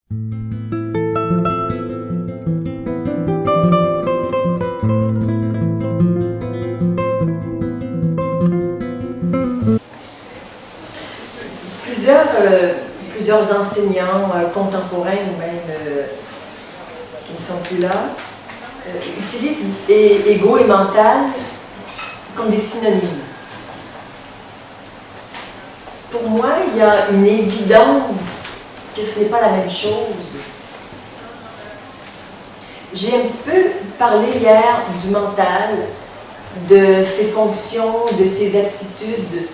Plusieurs enseignants contemporains ou même qui ne sont plus là utilisent égo et mental comme des synonymes. Pour moi, il y a une évidence que ce n'est pas la même chose. J'ai un petit peu parlé hier du mental, de ses fonctions, de ses aptitudes.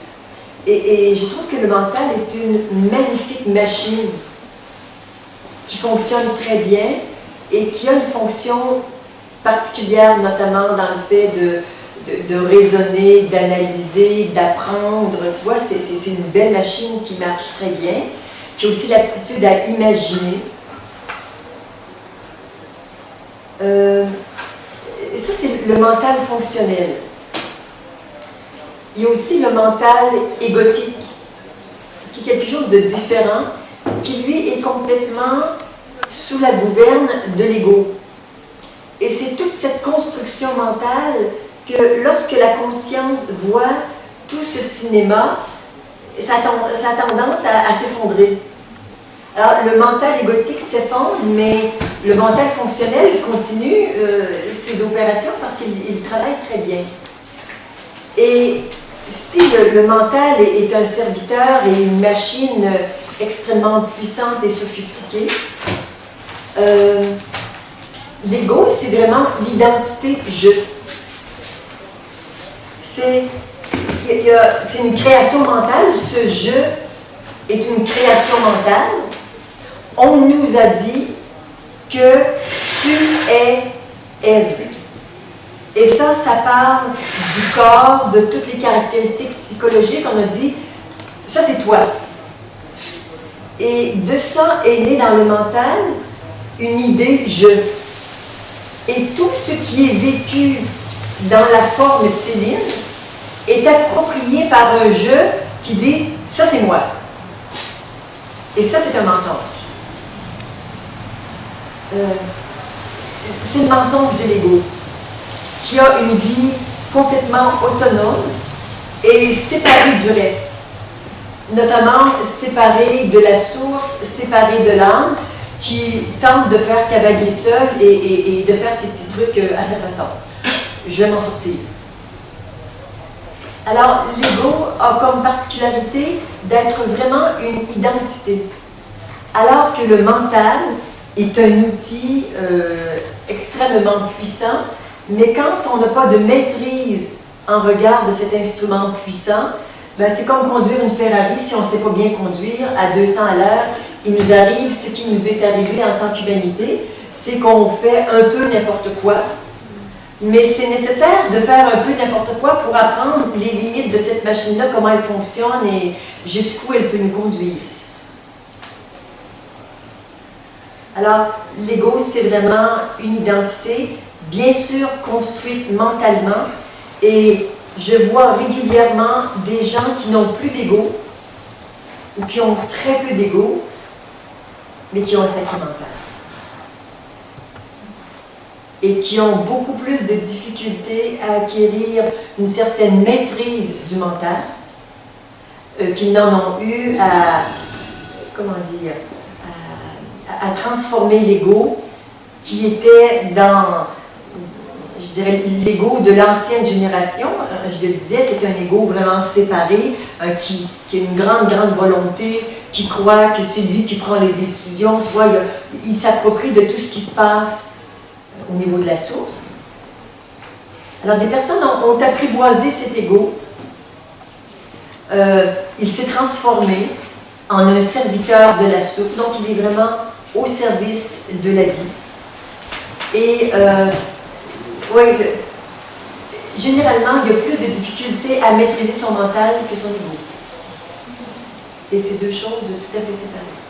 Et je trouve que le mental est une magnifique machine qui fonctionne très bien et qui a une fonction particulière, notamment dans le fait de raisonner, d'analyser, d'apprendre. Tu vois, c'est une belle machine qui marche très bien, qui a aussi l'aptitude à imaginer. Ça, c'est le mental fonctionnel. Il y a aussi le mental égotique, qui est quelque chose de différent, qui lui est complètement sous la gouverne de l'ego. Et c'est toute cette construction mentale que lorsque la conscience voit tout ce cinéma, ça a tendance à s'effondrer. Alors, le mental égotique s'effondre, mais le mental fonctionnel continue ses opérations parce qu'il travaille très bien. Et si le mental est un serviteur et une machine extrêmement puissante et sophistiquée, l'ego, c'est vraiment l'identité je. C'est une création mentale, ce je est une création mentale. On nous a dit que tu es Ève. Et ça part du corps, de toutes les caractéristiques psychologiques. On a dit, ça c'est toi. Et de ça est né dans le mental une idée je. Et tout ce qui est vécu dans la forme Céline est approprié par un je qui dit, ça c'est moi. Et ça c'est un mensonge. C'est le mensonge de l'ego, qui a une vie complètement autonome et séparée du reste, notamment séparée de la source, séparée de l'âme, qui tente de faire cavalier seul et de faire ses petits trucs à sa façon. Je vais m'en sortir. Alors, l'ego a comme particularité d'être vraiment une identité, alors que le mental est un outil extrêmement puissant. Mais quand on n'a pas de maîtrise en regard de cet instrument puissant, ben c'est comme conduire une Ferrari. Si on ne sait pas bien conduire à 200 à l'heure, il nous arrive ce qui nous est arrivé en tant qu'humanité, c'est qu'on fait un peu n'importe quoi. Mais c'est nécessaire de faire un peu n'importe quoi pour apprendre les limites de cette machine-là, comment elle fonctionne et jusqu'où elle peut nous conduire. Alors, l'ego, c'est vraiment une identité, bien sûr construite mentalement, et je vois régulièrement des gens qui n'ont plus d'ego, ou qui ont très peu d'ego, mais qui ont un sacré mental. Et qui ont beaucoup plus de difficultés à acquérir une certaine maîtrise du mental, qu'ils n'en ont eu à, comment dire, à transformer l'ego qui était dans, je dirais, l'ego de l'ancienne génération. Je le disais, c'est un ego vraiment séparé, qui a une grande, grande volonté, qui croit que c'est lui qui prend les décisions. Tu vois, il s'approprie de tout ce qui se passe au niveau de la source. Alors, des personnes ont apprivoisé cet ego. Il s'est transformé en un serviteur de la source. Donc, il est vraiment au service de la vie. Et, généralement, il y a plus de difficultés à maîtriser son mental que son ego. Et c'est deux choses tout à fait séparées.